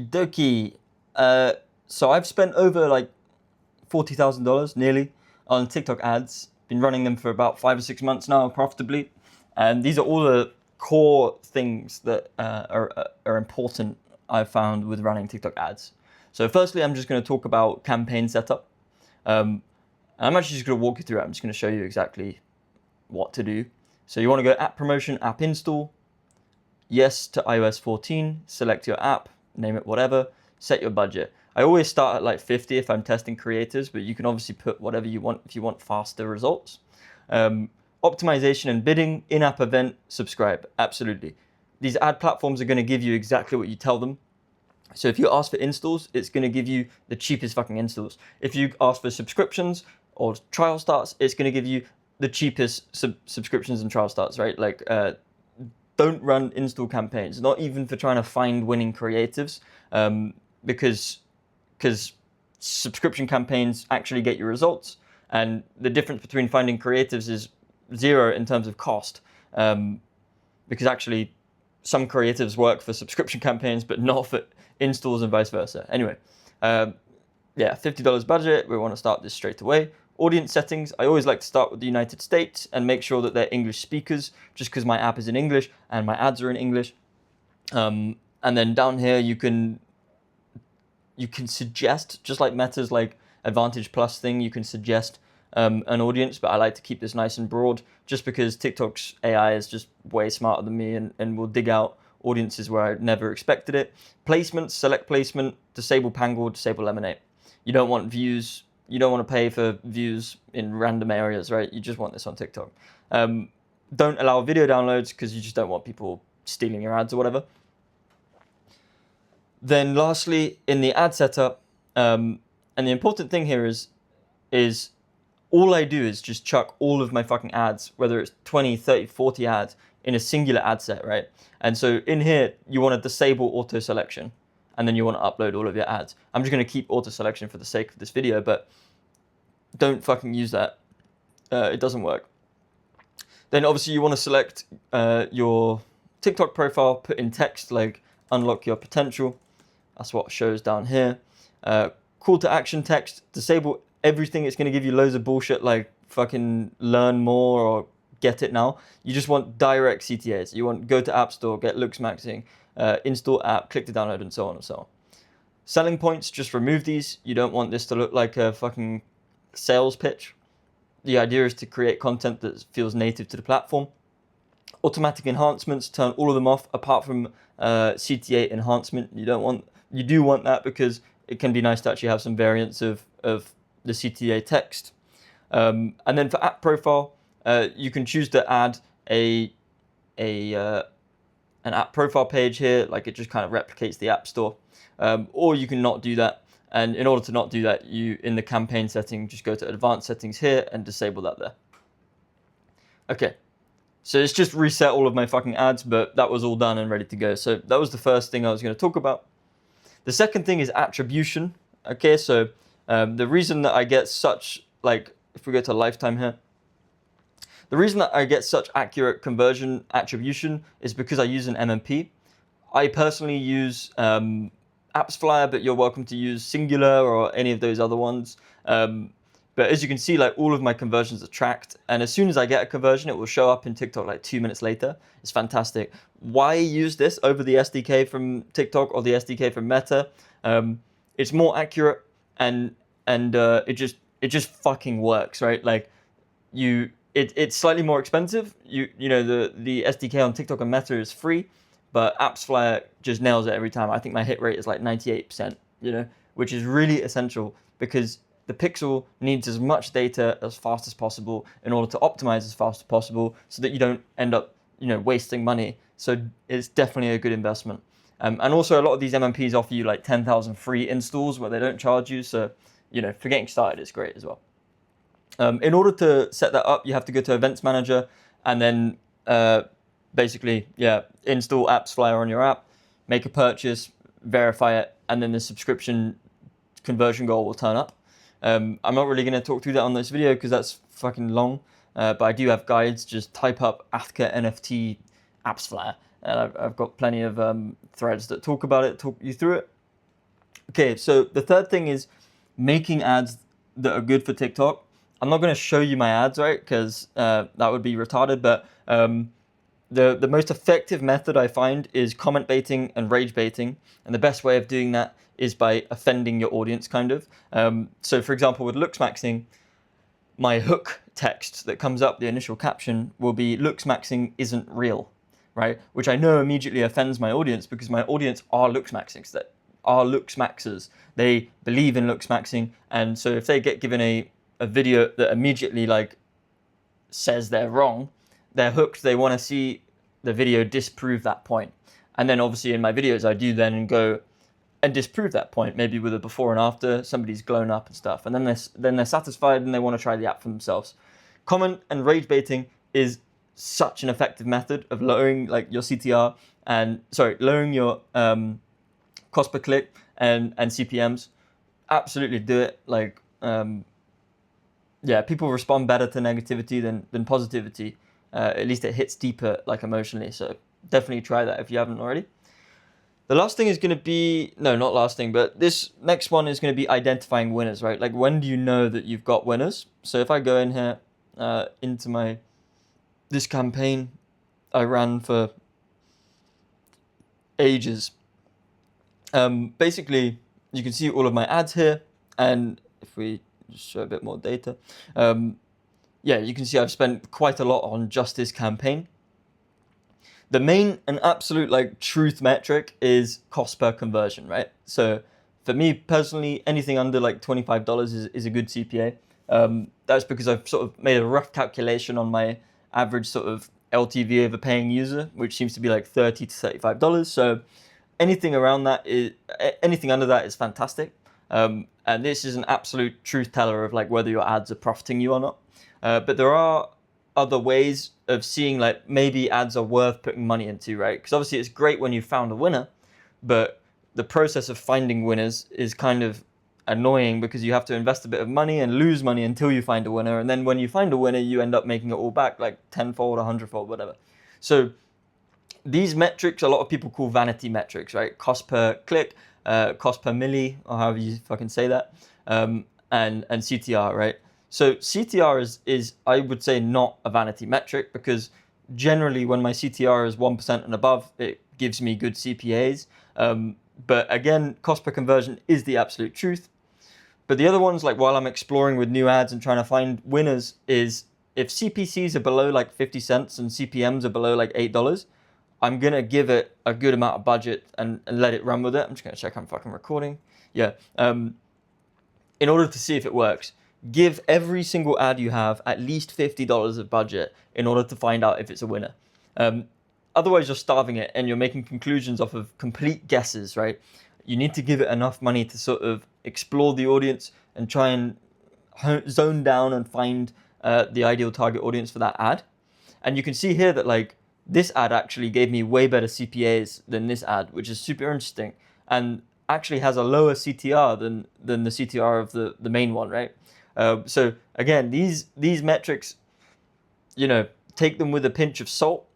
Doki. So I've spent over like $40,000 nearly on TikTok ads. Been running them for about 5 or 6 months now profitably. And these are all the core things that are important I've found with running TikTok ads. So firstly, I'm just going to talk about campaign setup. I'm actually just going to walk you through it. I'm just going to show you exactly what to do. So you want to go app promotion, app install, yes to iOS 14, select your app, name it whatever, set your budget. I always start at like 50 if I'm testing creators, but you can obviously put whatever you want if you want faster results. Optimization and bidding, in-app event, subscribe, absolutely. These ad platforms are going to give you exactly what you tell them. So if you ask for installs, it's going to give you the cheapest fucking installs. If you ask for subscriptions or trial starts, it's going to give you the cheapest subscriptions and trial starts, right? Like, don't run install campaigns, not even for trying to find winning creatives, because subscription campaigns actually get you results. And the difference between finding creatives is zero in terms of cost, because actually some creatives work for subscription campaigns, but not for installs and vice versa. Anyway, yeah, $50 budget. We want to start this straight away. Audience settings, I always like to start with the United States and make sure that they're English speakers, just because my app is in English and my ads are in English. And then down here, you can suggest, just like Meta's like Advantage Plus thing, you can suggest an audience, but I like to keep this nice and broad just because TikTok's AI is just way smarter than me and will dig out audiences where I never expected it. Placements, select placement, disable Pangle, disable Lemonade. You don't want views. You don't want to pay for views in random areas, right? You just want this on TikTok. Don't allow video downloads because you just don't want people stealing your ads or whatever. Then lastly, in the ad setup, and the important thing here is all I do is just chuck all of my fucking ads, whether it's 20, 30, 40 ads, in a singular ad set, right? And so in here, you want to disable auto selection, and then you want to upload all of your ads. I'm just going to keep auto selection for the sake of this video, but don't fucking use that. It doesn't work. Then obviously you want to select your TikTok profile, put in text like unlock your potential. That's what shows down here. Call to action text, disable everything. It's going to give you loads of bullshit like fucking learn more or get it now. You just want direct CTAs. You want go to App Store, get looks maxing, install app, click to download, and so on and so on. Selling points, just remove these. You don't want this to look like a fucking sales pitch. The idea is to create content that feels native to the platform. Automatic enhancements, turn all of them off apart from CTA enhancement. You do want that because it can be nice to actually have some variants of the CTA text. And then for app profile, you can choose to add an app profile page here, like it just kind of replicates the App Store. Or you can not do that. And in order to not do that, you, in the campaign setting, just go to advanced settings here and disable that there. Okay, so it's just reset all of my fucking ads, but that was all done and ready to go. So that was the first thing I was going to talk about. The second thing is attribution. Okay, so the reason that I get such, like, if we go to lifetime here, the reason that I get such accurate conversion attribution is because I use an MMP. I personally use AppsFlyer, but you're welcome to use Singular or any of those other ones. But as you can see, like all of my conversions are tracked. And as soon as I get a conversion, it will show up in TikTok like 2 minutes later. It's fantastic. Why use this over the SDK from TikTok or the SDK from Meta? It's more accurate and it just fucking works, right? Like it's slightly more expensive. You know, the SDK on TikTok and Meta is free, but AppsFlyer just nails it every time. I think my hit rate is like 98%, you know, which is really essential because the pixel needs as much data as fast as possible in order to optimize as fast as possible so that you don't end up, you know, wasting money. So it's definitely a good investment. And also a lot of these MMPs offer you like 10,000 free installs where they don't charge you. So, you know, for getting started, it's great as well. In order to set that up, you have to go to Events Manager and then basically, install AppsFlyer on your app, make a purchase, verify it, and then the subscription conversion goal will turn up. I'm not really going to talk through that on this video because that's fucking long, but I do have guides. Just type up Athka NFT AppsFlyer, and I've got plenty of threads that talk about it, talk you through it. Okay, so the third thing is making ads that are good for TikTok. I'm not going to show you my ads, right? Because that would be retarded. But the most effective method I find is comment baiting and rage baiting. And the best way of doing that is by offending your audience, kind of. So for example, with looks maxing, my hook text that comes up, the initial caption, will be looks maxing isn't real, right? Which I know immediately offends my audience because my audience are looks maxers, that are looks maxers. They believe in looks maxing. And so if they get given a video that immediately like says they're wrong, they're hooked. They want to see the video disprove that point. And then obviously in my videos, I do then go and disprove that point, maybe with a before and after, somebody's glown up and stuff. And then they're satisfied and they want to try the app for themselves. Comment and rage baiting is such an effective method of lowering like your CTR and lowering your cost per click and CPMs. Absolutely do it. Like, yeah, people respond better to negativity than positivity. At least it hits deeper, like emotionally. So definitely try that if you haven't already. The last thing is going to be, no, not last thing, but this next one is going to be identifying winners, right? Like when do you know that you've got winners? So if I go in here into this campaign I ran for ages, basically you can see all of my ads here. And if we just show a bit more data, yeah, you can see I've spent quite a lot on just this campaign. The main and absolute like truth metric is cost per conversion, right? So for me personally, anything under like $25 is a good CPA. That's because I've sort of made a rough calculation on my average sort of LTV of a paying user, which seems to be like $30 to $35. So anything around that anything under that is fantastic. And this is an absolute truth teller of like whether your ads are profiting you or not. But there are other ways of seeing like maybe ads are worth putting money into, right? Because obviously it's great when you found a winner, but the process of finding winners is kind of annoying because you have to invest a bit of money and lose money until you find a winner. And then when you find a winner, you end up making it all back like 10-fold, 100-fold, whatever. So these metrics, a lot of people call vanity metrics, right? Cost per click, cost per milli, or however you fucking say that, and CTR, right? So CTR is, I would say, not a vanity metric because generally when my CTR is 1% and above, it gives me good CPAs. But again, cost per conversion is the absolute truth. But the other ones, like while I'm exploring with new ads and trying to find winners, is if CPCs are below like 50 cents and CPMs are below like $8, I'm going to give it a good amount of budget and let it run with it. I'm just going to check I'm fucking recording. Yeah. In order to see if it works. Give every single ad you have at least $50 of budget in order to find out if it's a winner. Otherwise, you're starving it and you're making conclusions off of complete guesses, right? You need to give it enough money to sort of explore the audience and try and zone down and find the ideal target audience for that ad. And you can see here that like this ad actually gave me way better CPAs than this ad, which is super interesting and actually has a lower CTR than the CTR of the main one, right? So again, these metrics, you know, take them with a pinch of salt.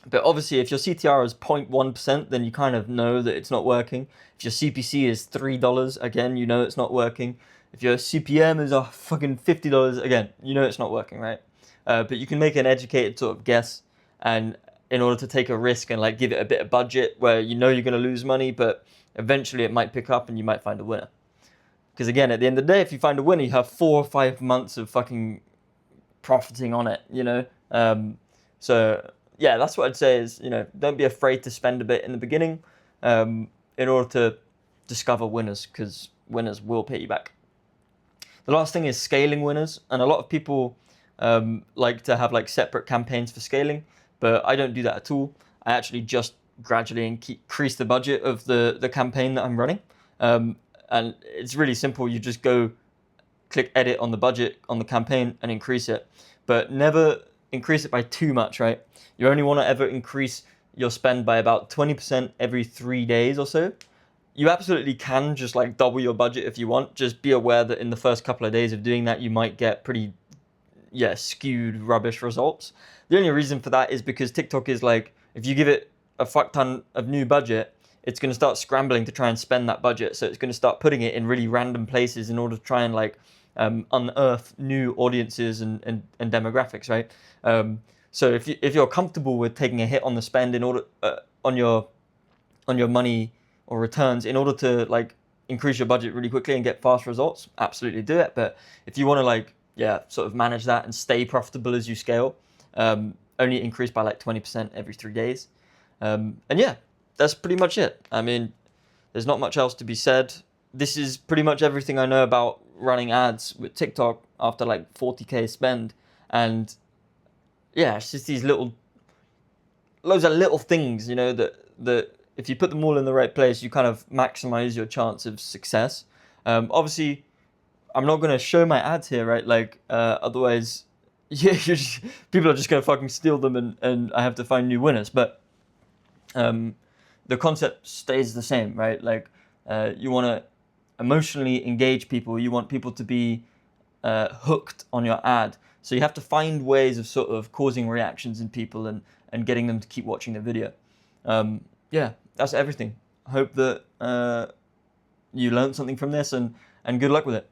But obviously, if your CTR is 0.1%, then you kind of know that it's not working. If your CPC is $3, again, you know it's not working. If your CPM is fucking $50, again, you know it's not working, right? But you can make an educated sort of guess, and in order to take a risk and like give it a bit of budget where you know you're going to lose money, but eventually it might pick up and you might find a winner. Because again, at the end of the day, if you find a winner, you have 4 or 5 months of fucking profiting on it, you know? So yeah, that's what I'd say is, you know, don't be afraid to spend a bit in the beginning in order to discover winners, because winners will pay you back. The last thing is scaling winners. And a lot of people like to have like separate campaigns for scaling, but I don't do that at all. I actually just gradually increase the budget of the campaign that I'm running. And it's really simple. You just go click edit on the budget on the campaign and increase it, but never increase it by too much, right? You only want to ever increase your spend by about 20% every 3 days or so. You absolutely can just like double your budget if you want. Just be aware that in the first couple of days of doing that, you might get pretty, skewed rubbish results. The only reason for that is because TikTok is like, if you give it a fuck ton of new budget, it's going to start scrambling to try and spend that budget. So it's going to start putting it in really random places in order to try and like unearth new audiences and demographics, right? So if you're comfortable with taking a hit on the spend in order on your money or returns in order to like increase your budget really quickly and get fast results, absolutely do it. But if you want to like sort of manage that and stay profitable as you scale, only increase by like 20% every 3 days. And yeah, that's pretty much it. I mean, there's not much else to be said. This is pretty much everything I know about running ads with TikTok after like 40K spend. And yeah, it's just these loads of little things, you know, that if you put them all in the right place, you kind of maximize your chance of success. Obviously, I'm not going to show my ads here, right? Like, otherwise, yeah, people are just going to fucking steal them and I have to find new winners. But the concept stays the same, right? Like, you want to emotionally engage people. You want people to be hooked on your ad. So you have to find ways of sort of causing reactions in people and getting them to keep watching the video. Yeah, that's everything. I hope that you learned something from this and good luck with it.